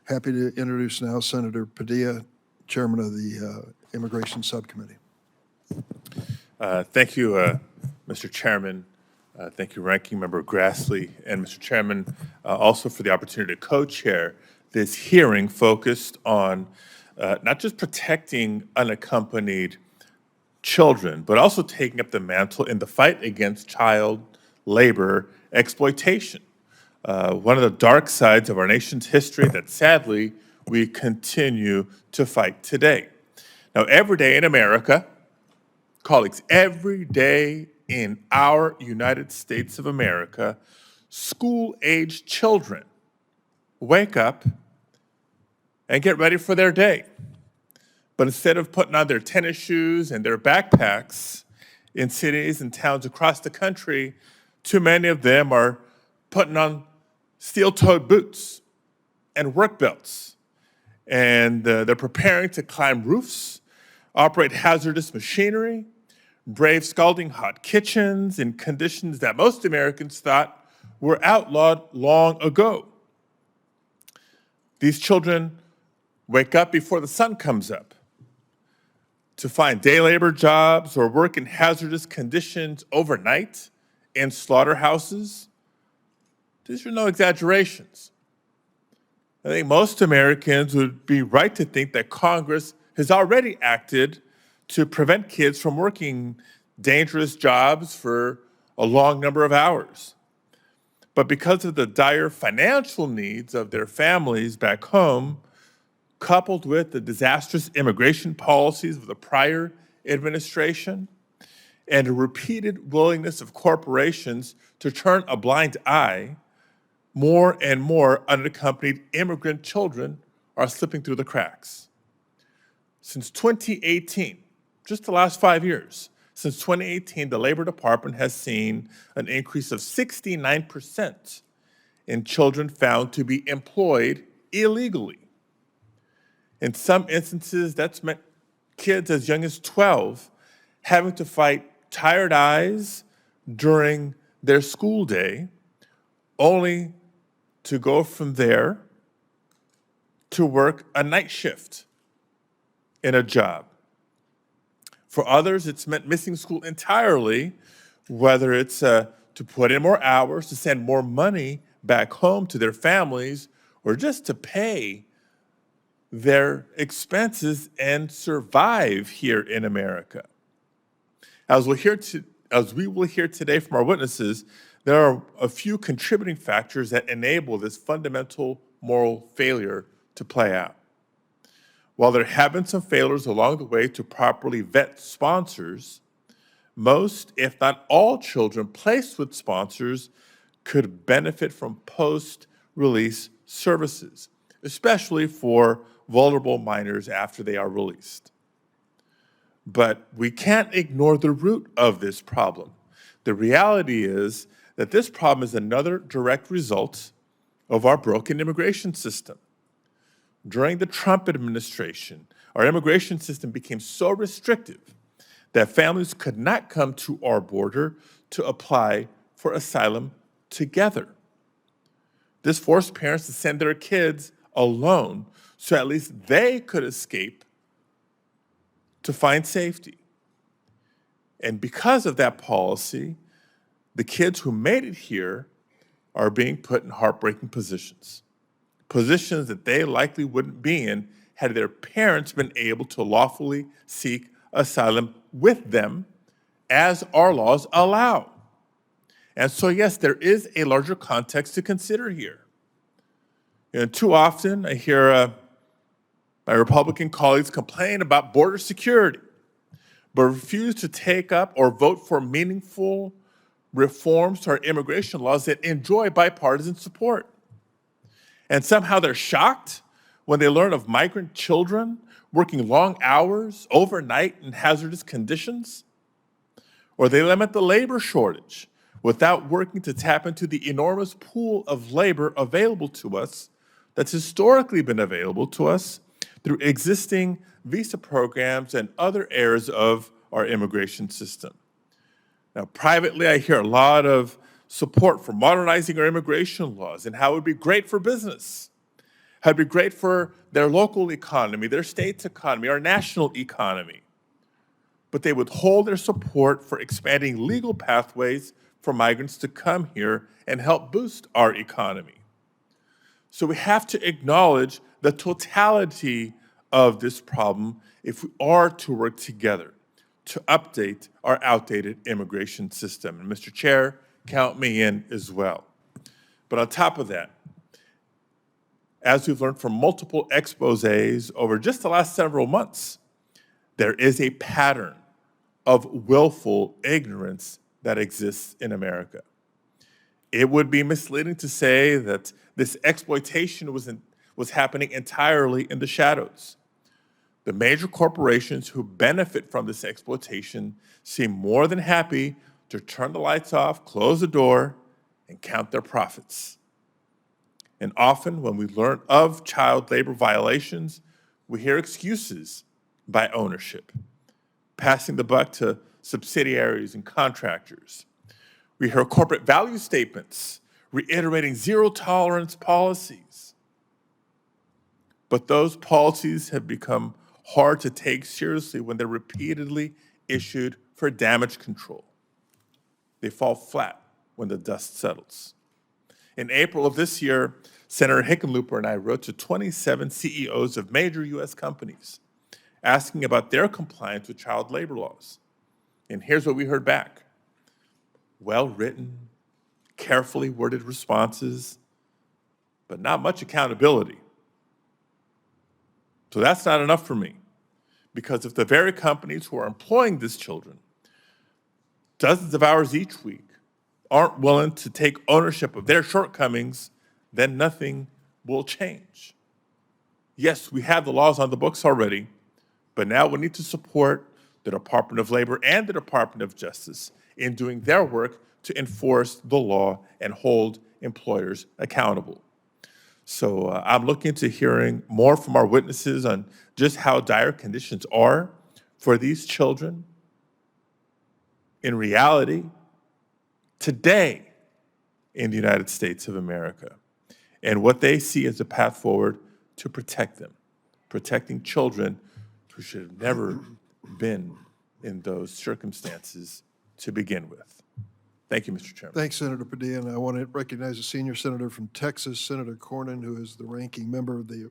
Happy to introduce now Senator Padilla, Chairman of the Immigration Subcommittee. Thank you, Mr. Chairman. Thank you, Ranking Member Grassley, and Mr. Chairman, also for the opportunity to co-chair this hearing focused on not just protecting unaccompanied children, but also taking up the mantle in the fight against child labor exploitation. One of the dark sides of our nation's history that sadly we continue to fight today. Now, every day in America, colleagues, every day in our United States of America, school-aged children wake up and get ready for their day. But instead of putting on their tennis shoes and their backpacks in cities and towns across the country, too many of them are putting on steel-toed boots and work belts. And they're preparing to climb roofs, operate hazardous machinery, brave scalding hot kitchens in conditions that most Americans thought were outlawed long ago. These children wake up before the sun comes up to find day labor jobs or work in hazardous conditions overnight in slaughterhouses. These are no exaggerations. I think most Americans would be right to think that Congress has already acted to prevent kids from working dangerous jobs for a long number of hours. But because of the dire financial needs of their families back home, coupled with the disastrous immigration policies of the prior administration and a repeated willingness of corporations to turn a blind eye, more and more unaccompanied immigrant children are slipping through the cracks. Since 2018, just the last 5 years, since 2018, the Labor Department has seen an increase of 69% in children found to be employed illegally. In some instances, that's meant kids as young as 12 having to fight tired eyes during their school day, only to go from there to work a night shift in a job. For others, it's meant missing school entirely, whether it's to put in more hours, to send more money back home to their families, or just to pay their expenses and survive here in America. As we will hear today from our witnesses, there are a few contributing factors that enable this fundamental moral failure to play out. While there have been some failures along the way to properly vet sponsors, most, if not all, children placed with sponsors could benefit from post-release services, especially for vulnerable minors after they are released. But we can't ignore the root of this problem. The reality is that this problem is another direct result of our broken immigration system. During the Trump administration, our immigration system became so restrictive that families could not come to our border to apply for asylum together. This forced parents to send their kids alone so at least they could escape to find safety. And because of that policy, the kids who made it here are being put in heartbreaking positions that they likely wouldn't be in had their parents been able to lawfully seek asylum with them, as our laws allow. And so, yes, there is a larger context to consider here. Too often, I hear my Republican colleagues complain about border security, but refuse to take up or vote for meaningful reforms to our immigration laws that enjoy bipartisan support. And somehow they're shocked when they learn of migrant children working long hours overnight in hazardous conditions, or they lament the labor shortage without working to tap into the enormous pool of labor available to us that's historically been available to us through existing visa programs and other areas of our immigration system. Now, privately, I hear a lot of support for modernizing our immigration laws and how it would be great for business. It'd be great for their local economy, their state's economy, our national economy. But they withhold their support for expanding legal pathways for migrants to come here and help boost our economy. So we have to acknowledge the totality of this problem if we are to work together to update our outdated immigration system. And Mr. Chair, count me in as well. But on top of that, as we've learned from multiple exposés over just the last several months, there is a pattern of willful ignorance that exists in America. It would be misleading to say that this exploitation was happening entirely in the shadows. The major corporations who benefit from this exploitation seem more than happy to turn the lights off, close the door, and count their profits. And often when we learn of child labor violations, we hear excuses by ownership, passing the buck to subsidiaries and contractors. We hear corporate value statements reiterating zero tolerance policies. But those policies have become hard to take seriously when they're repeatedly issued for damage control. They fall flat when the dust settles. In April of this year, Senator Hickenlooper and I wrote to 27 CEOs of major US companies asking about their compliance with child labor laws. And here's what we heard back. Well-written, carefully worded responses, but not much accountability. So that's not enough for me, because if the very companies who are employing these children, dozens of hours each week, aren't willing to take ownership of their shortcomings, then nothing will change. Yes, we have the laws on the books already, but now we need to support the Department of Labor and the Department of Justice in doing their work to enforce the law and hold employers accountable. So I'm looking to hearing more from our witnesses on just how dire conditions are for these children in reality today in the United States of America, and what they see as a path forward to protect them, protecting children who should have never been in those circumstances to begin with. Thank you, Mr. Chairman. Thanks, Senator Padilla. And I want to recognize a senior senator from Texas, Senator Cornyn, who is the ranking member of the